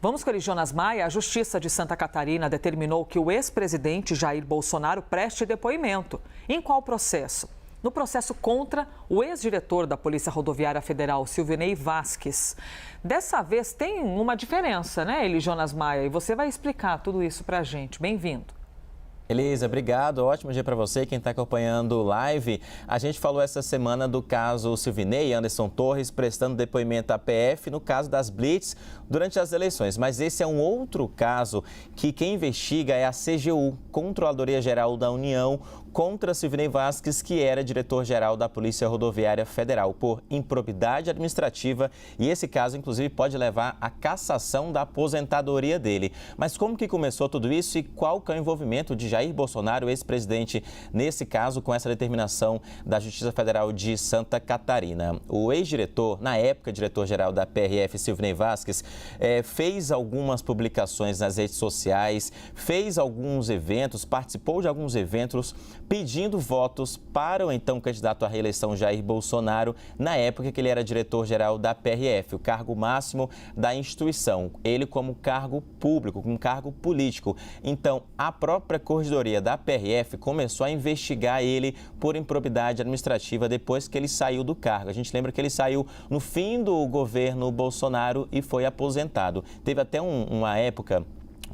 Vamos com ele, Jonas Maia. A Justiça de Santa Catarina determinou que o ex-presidente Jair Bolsonaro preste depoimento. Em qual processo? No processo contra o ex-diretor da Polícia Rodoviária Federal, Silvinei Vasquez. Dessa vez tem uma diferença, né, ele, Jonas Maia? E você vai explicar tudo isso pra gente. Bem-vindo. Elisa, obrigado. Ótimo dia para você, quem está acompanhando o live. A gente falou essa semana do caso Silvinei e Anderson Torres prestando depoimento à PF no caso das blitz durante as eleições. Mas esse é um outro caso que quem investiga é a CGU, Controladoria Geral da União, contra Silvinei Vasquez, que era diretor-geral da Polícia Rodoviária Federal, por improbidade administrativa. E esse caso, inclusive, pode levar à cassação da aposentadoria dele. Mas como que começou tudo isso e qual que é o envolvimento de Jair Bolsonaro, ex-presidente, nesse caso, com essa determinação da Justiça Federal de Santa Catarina? O ex-diretor, na época, diretor-geral da PRF, Silvinei Vasquez, fez algumas publicações nas redes sociais, fez alguns eventos, participou de alguns eventos, pedindo votos para o então candidato à reeleição Jair Bolsonaro, na época que ele era diretor-geral da PRF, o cargo máximo da instituição, ele como cargo público, como cargo político. Então, a própria Corregedoria da PRF começou a investigar ele por improbidade administrativa depois que ele saiu do cargo. A gente lembra que ele saiu no fim do governo Bolsonaro e foi aposentado. Teve até uma época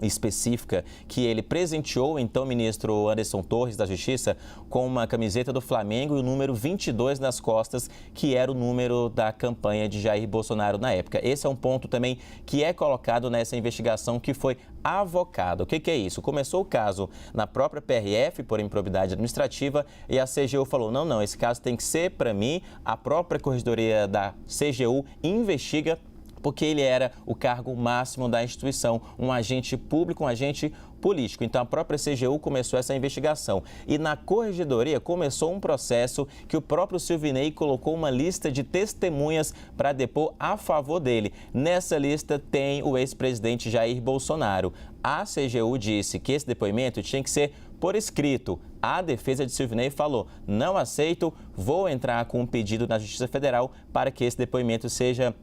específica que ele presenteou o então ministro Anderson Torres da Justiça com uma camiseta do Flamengo e o número 22 nas costas, que era o número da campanha de Jair Bolsonaro na época. Esse é um ponto também que é colocado nessa investigação que foi avocada. O que é isso? Começou o caso na própria PRF por improbidade administrativa e a CGU falou, não, esse caso tem que ser para mim, a própria Corregedoria da CGU investiga porque ele era o cargo máximo da instituição, um agente público, um agente político. Então, a própria CGU começou essa investigação. E na Corregedoria começou um processo que o próprio Silvinei colocou uma lista de testemunhas para depor a favor dele. Nessa lista tem o ex-presidente Jair Bolsonaro. A CGU disse que esse depoimento tinha que ser por escrito. A defesa de Silvinei falou, não aceito, vou entrar com um pedido na Justiça Federal para que esse depoimento seja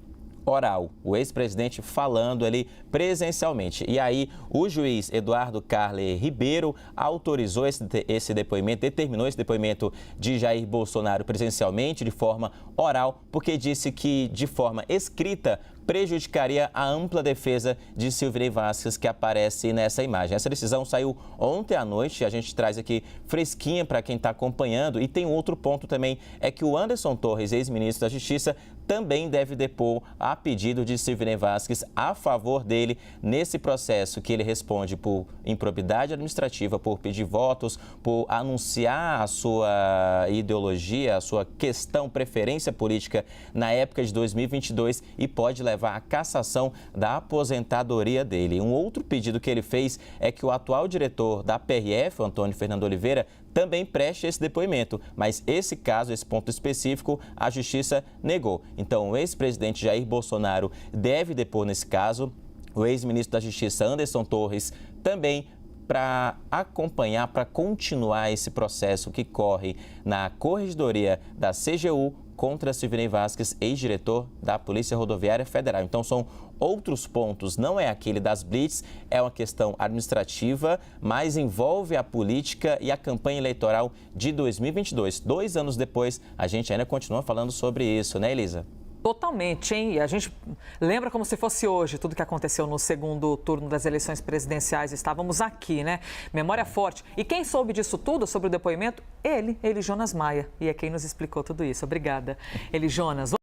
oral, o ex-presidente falando ali presencialmente. E aí o juiz Eduardo Carle Ribeiro autorizou esse depoimento, determinou esse depoimento de Jair Bolsonaro presencialmente, de forma oral, porque disse que de forma escrita prejudicaria a ampla defesa de Silvinei Vasquez que aparece nessa imagem. Essa decisão saiu ontem à noite, a gente traz aqui fresquinha para quem está acompanhando. E tem outro ponto também, é que o Anderson Torres, ex-ministro da Justiça, também deve depor a pedido de Silvinei Vasquez a favor dele nesse processo que ele responde por improbidade administrativa, por pedir votos, por anunciar a sua ideologia, a sua questão, preferência política na época de 2022 e pode levar à cassação da aposentadoria dele. Um outro pedido que ele fez é que o atual diretor da PRF, o Antônio Fernando Oliveira, também preste esse depoimento, mas esse caso, esse ponto específico, a Justiça negou. Então, o ex-presidente Jair Bolsonaro deve depor nesse caso, o ex-ministro da Justiça Anderson Torres também, para acompanhar, para continuar esse processo que corre na Corregedoria da CGU contra Silvinei Vasquez, ex-diretor da Polícia Rodoviária Federal. Então, são outros pontos, não é aquele das blitz, é uma questão administrativa, mas envolve a política e a campanha eleitoral de 2022. 2 anos depois, a gente ainda continua falando sobre isso, né, Elisa? Totalmente, hein? E a gente lembra como se fosse hoje tudo que aconteceu no segundo turno das eleições presidenciais. Estávamos aqui, né? Memória forte. E quem soube disso tudo, sobre o depoimento? Ele, Jonas Maia. E é quem nos explicou tudo isso. Obrigada, Jonas.